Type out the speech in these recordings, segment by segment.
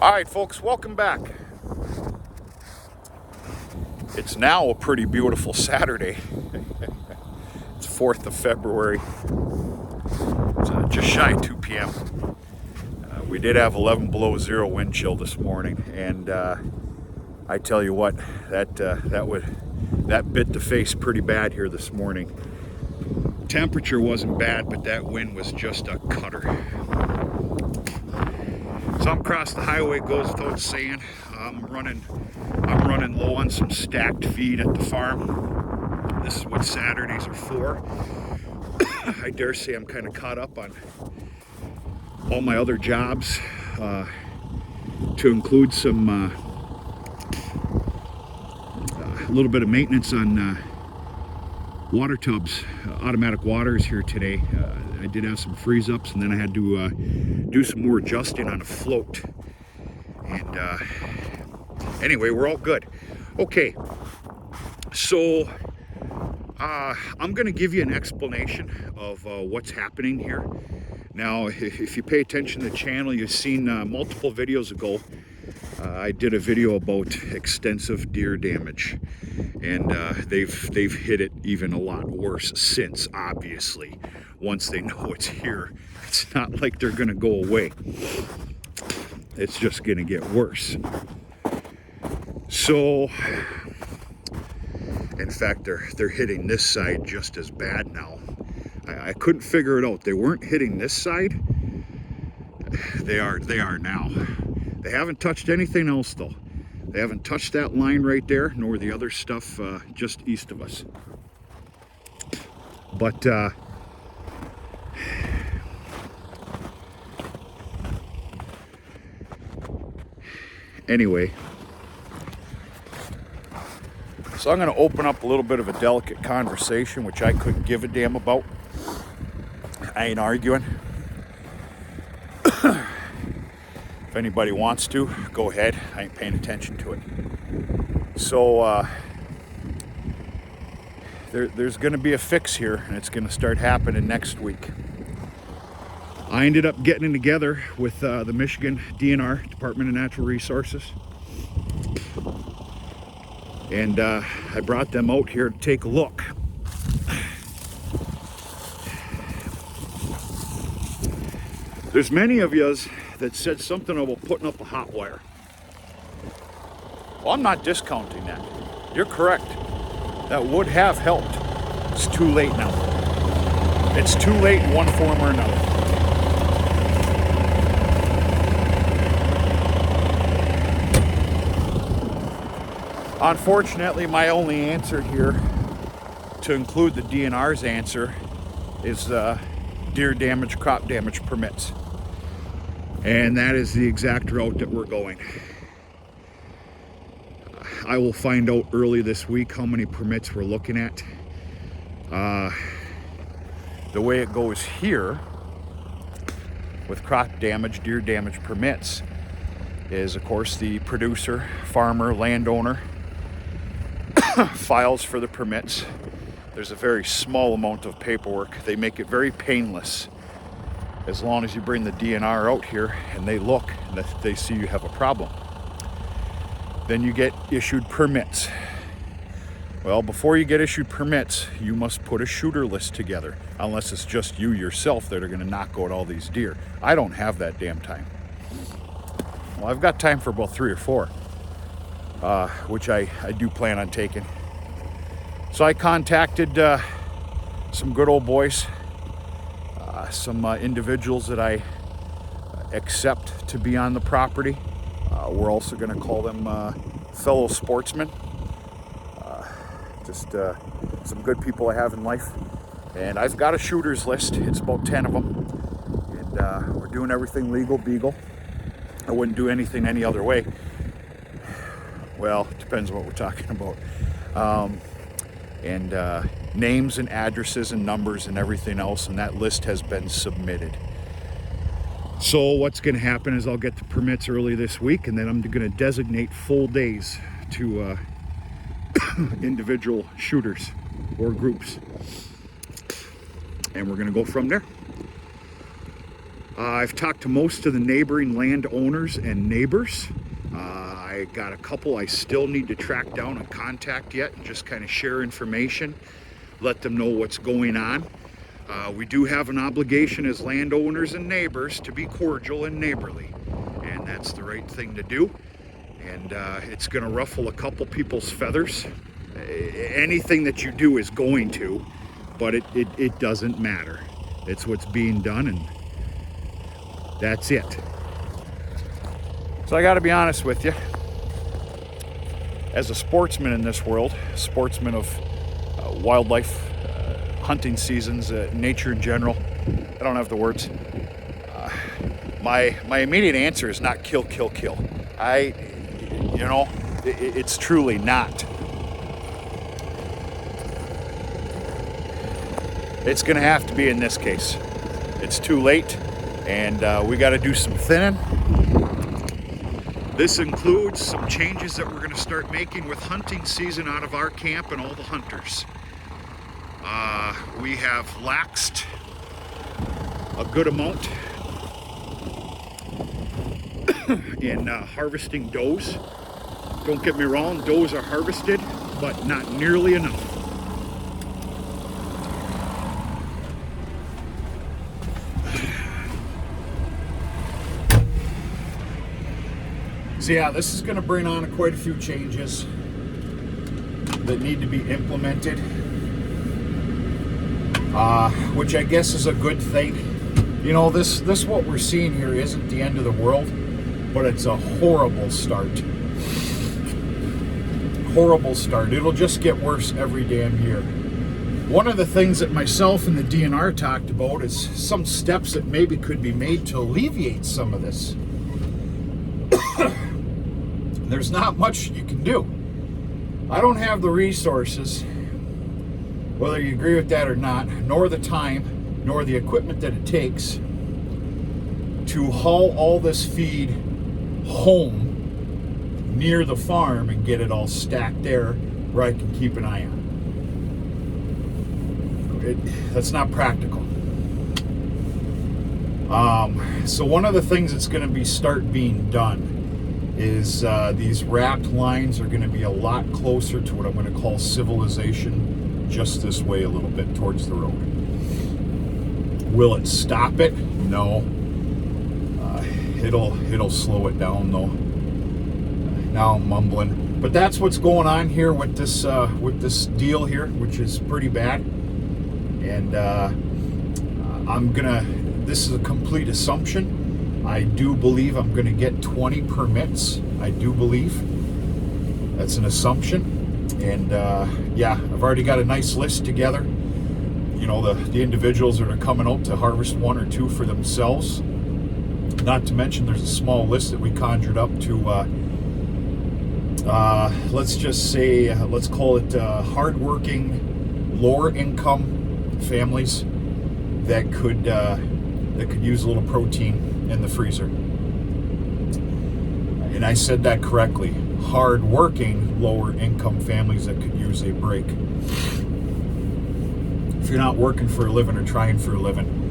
All right, folks, welcome back. It's now a pretty beautiful Saturday. It's 4th of February. It's just shy of 2 p.m. We did have 11 below zero wind chill this morning, and I tell you what, that bit the face pretty bad here this morning. Temperature wasn't bad, but that wind was just a cutter. Some across the highway goes without saying. I'm running low on some stacked feed at the farm. This is what Saturdays are for. I dare say I'm kind of caught up on all my other jobs, to include some a little bit of maintenance on water tubs, automatic waters here today. I did have some freeze ups, and then I had to do some more adjusting on a float. And anyway, we're all good. Okay, so I'm going to give you an explanation of what's happening here. Now, if you pay attention to the channel, you've seen multiple videos ago, I did a video about extensive deer damage, and they've hit it even a lot worse since. Obviously, once they know it's here, it's not like they're going to go away. It's just going to get worse. So, in fact, they're hitting this side just as bad now. I couldn't figure it out. They weren't hitting this side. They are now. They haven't touched anything else though. They haven't touched that line right there, nor the other stuff just east of us. But anyway, so I'm going to open up a little bit of a delicate conversation, which I couldn't give a damn about. I ain't arguing. If anybody wants to, go ahead. I ain't paying attention to it. So there's going to be a fix here, and it's going to start happening next week. I ended up getting together with the Michigan DNR, Department of Natural Resources, and I brought them out here to take a look. There's many of yous that said something about putting up a hot wire. Well, I'm not discounting that. You're correct. That would have helped. It's too late now. It's too late in one form or another. Unfortunately, my only answer here, to include the DNR's answer, is deer damage, crop damage permits. And that is the exact route that we're going. I will find out early this week how many permits we're looking at. The way it goes here with crop damage, deer damage permits is, of course, the producer, farmer, landowner files for the permits. There's a very small amount of paperwork. They make it very painless. As long as you bring the DNR out here and they look and they see you have a problem, then you get issued permits. Well, before you get issued permits, you must put a shooter list together, unless it's just you yourself that are going to knock out all these deer. I don't have that damn time. Well, I've got time for about 3 or 4, which I do plan on taking. So I contacted some good old boys, some individuals that I accept to be on the property. We're also going to call them fellow sportsmen. Just some good people I have in life. And I've got a shooters list. It's about 10 of them. And we're doing everything legal, beagle. I wouldn't do anything any other way. Well, it depends on what we're talking about. Names and addresses and numbers and everything else, and that list has been submitted. So what's going to happen is I'll get the permits early this week, and then I'm going to designate full days to individual shooters or groups, and we're going to go from there. I've talked to most of the neighboring landowners and neighbors. I got a couple I still need to track down and contact yet and just kind of share information, let them know what's going on. We do have an obligation as landowners and neighbors to be cordial and neighborly, and that's the right thing to do. And it's going to ruffle a couple people's feathers. Anything that you do is going to, but it doesn't matter. It's what's being done, and that's it. So I got to be honest with you. As a sportsman in this world, sportsman of wildlife, hunting seasons, nature in general, I don't have the words. My immediate answer is not kill, kill, kill. It's truly not. It's going to have to be in this case. It's too late, and we got to do some thinning. This includes some changes that we're going to start making with hunting season out of our camp and all the hunters. We have laxed a good amount in harvesting does. Don't get me wrong, does are harvested, but not nearly enough. So yeah, this is going to bring on quite a few changes that need to be implemented, which I guess is a good thing. You know, this what we're seeing here isn't the end of the world, but it's a horrible start. Horrible start. It'll just get worse every damn year. One of the things that myself and the DNR talked about is some steps that maybe could be made to alleviate some of this. There's not much you can do. I don't have the resources, whether you agree with that or not, nor the time, nor the equipment that it takes to haul all this feed home near the farm and get it all stacked there where I can keep an eye on it. That's not practical. So one of the things that's going to start being done is these wrapped lines are going to be a lot closer to what I'm going to call civilization, just this way a little bit towards the road. Will it stop it? No. It'll slow it down though. Now I'm mumbling, but that's what's going on here with this deal here, which is pretty bad. And this is a complete assumption. I do believe I'm going to get 20 permits. I do believe. That's an assumption. And yeah, I've already got a nice list together. You know, the individuals that are coming out to harvest 1 or 2 for themselves. Not to mention there's a small list that we conjured up to, let's just say, let's call it hardworking, lower income families that could use a little protein in the freezer. And I said that correctly. Hard-working, lower-income families that could use a break. If you're not working for a living or trying for a living,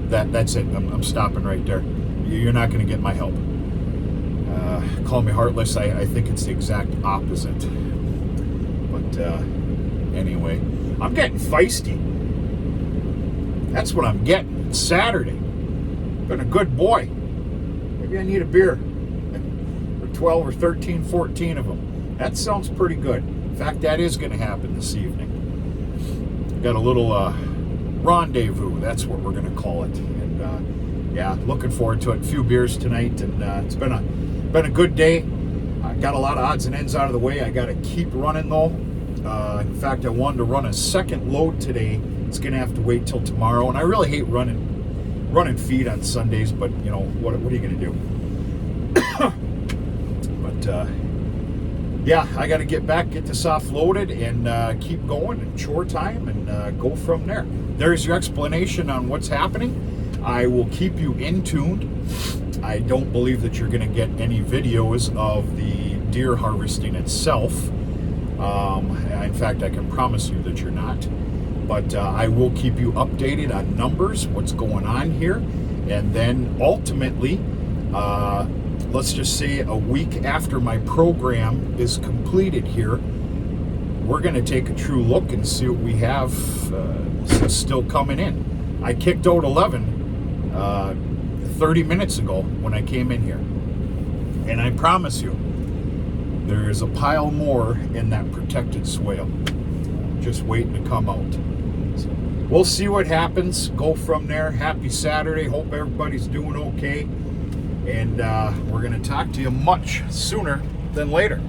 that's it. I'm stopping right there. You're not going to get my help. Call me heartless. I think it's the exact opposite. But anyway, I'm getting feisty. That's what I'm getting. It's Saturday. Been a good boy. Maybe I need a beer. Or 12 or 13, 14 of them. That sounds pretty good. In fact, that is going to happen this evening. Got a little rendezvous. That's what we're going to call it. And yeah, looking forward to it. A few beers tonight, and it's been a good day. I got a lot of odds and ends out of the way. I got to keep running though. In fact, I wanted to run a second load today. It's going to have to wait till tomorrow, and I really hate running feed on Sundays, but you know, what are you going to do? But yeah, I got to get this offloaded and keep going and chore time and go from there. There's your explanation on what's happening. I will keep you in tuned. I don't believe that you're going to get any videos of the deer harvesting itself. In fact, I can promise you that you're not. But I will keep you updated on numbers, what's going on here. And then ultimately, let's just say a week after my program is completed here, we're going to take a true look and see what we have still coming in. I kicked out 11 30 minutes ago when I came in here. And I promise you, there is a pile more in that protected swale, just waiting to come out. So we'll see what happens. Go from there. Happy Saturday. Hope everybody's doing okay. And we're going to talk to you much sooner than later.